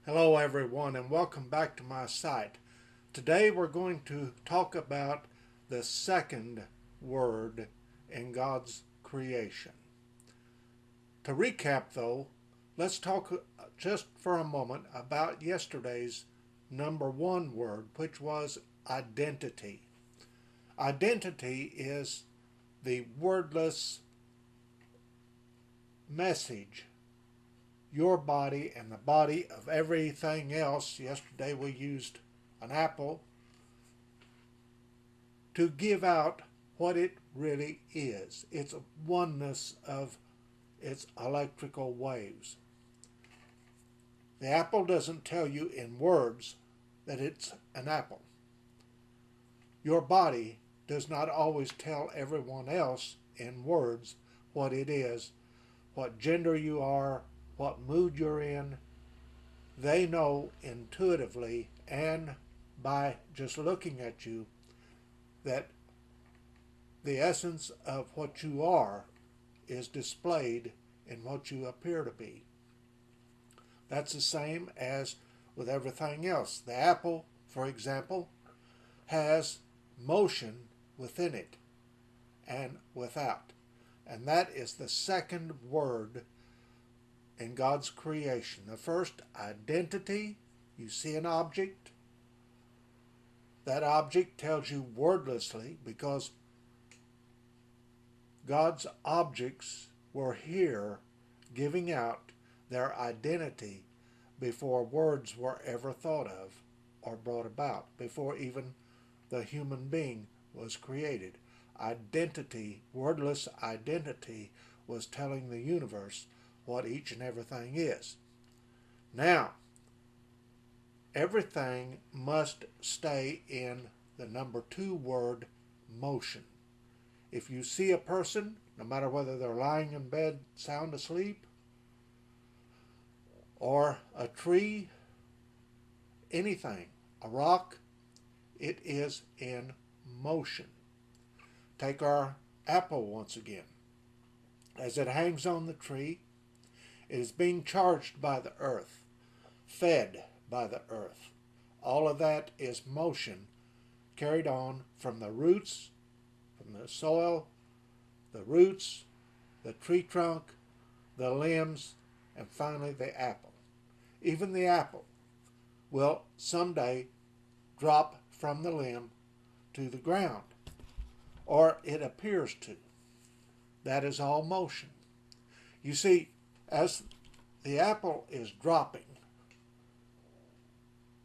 Hello everyone and welcome back to my site. Today we're going to talk about the second word in God's creation. To recap though, let's talk just for a moment about yesterday's number one word, which was identity. Identity is the wordless message your body and the body of everything else. Yesterday we used an apple to give out what it really is. It's a oneness of its electrical waves. The apple doesn't tell you in words that it's an apple. Your body does not always tell everyone else in words what it is, what gender you are, what mood you're in. They know intuitively and by just looking at you that the essence of what you are is displayed in what you appear to be. That's the same as with everything else. The apple, for example, has motion within it and without. And that is the second word in God's creation. The first, identity. You see an object. That object tells you wordlessly because God's objects were here giving out their identity before words were ever thought of or brought about, before even the human being was created. Identity, wordless identity, was telling the universe what each and everything is. Now, everything must stay in the number two word, motion. If you see a person, no matter whether they're lying in bed sound asleep, or a tree, anything, a rock, it is in motion. Take our apple once again. As it hangs on the tree, it is being charged by the earth, fed by the earth. All of that is motion carried on from the roots, from the soil, the roots, the tree trunk, the limbs, and finally the apple. Even the apple will someday drop from the limb to the ground, or it appears to. That is all motion. You see, as the apple is dropping,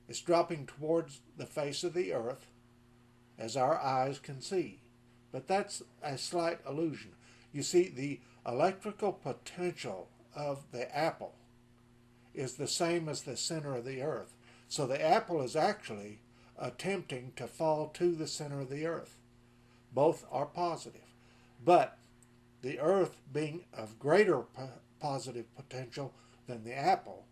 it's dropping towards the face of the earth as our eyes can see. But that's a slight illusion. You see, the electrical potential of the apple is the same as the center of the earth. So the apple is actually attempting to fall to the center of the earth. Both are positive. But the earth being of greater positive potential than the apple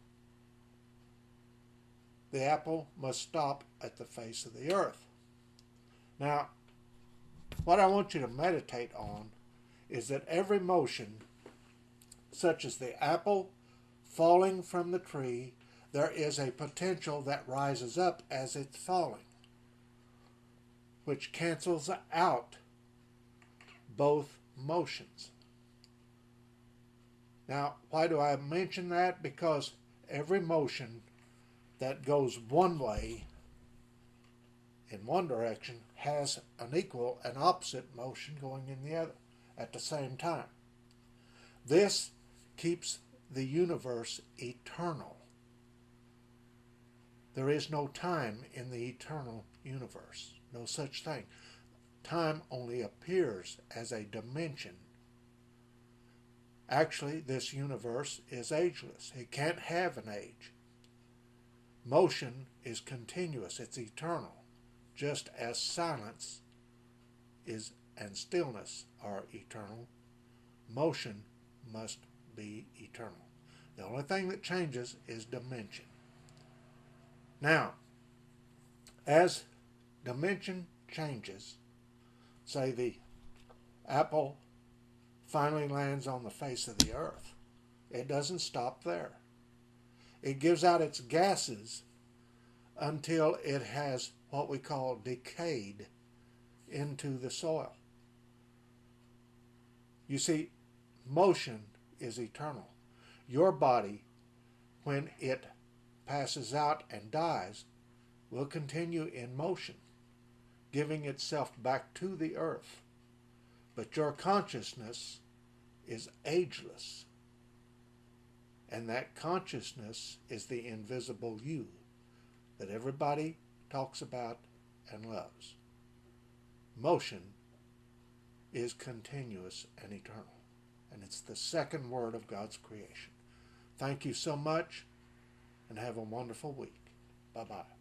must stop at the face of the earth. Now, what I want you to meditate on is that every motion, such as the apple falling from the tree, there is a potential that rises up as it's falling, which cancels out both motions. Now, why do I mention that? Because every motion that goes one way in one direction has an equal and opposite motion going in the other at the same time. This keeps the universe eternal. There is no time in the eternal universe. No such thing. Time only appears as a dimension. Actually, this universe is ageless. It can't have an age. Motion is continuous. It's eternal. Just as silence is and stillness are eternal, motion must be eternal. The only thing that changes is dimension. Now, as dimension changes, say the apple finally lands on the face of the earth, it doesn't stop there. It gives out its gases until it has what we call decayed into the soil. You see, motion is eternal. Your body, when it passes out and dies, will continue in motion, giving itself back to the earth. But your consciousness is ageless. And that consciousness is the invisible you that everybody talks about and loves. Motion is continuous and eternal. And it's the second word of God's creation. Thank you so much, and have a wonderful week. Bye-bye.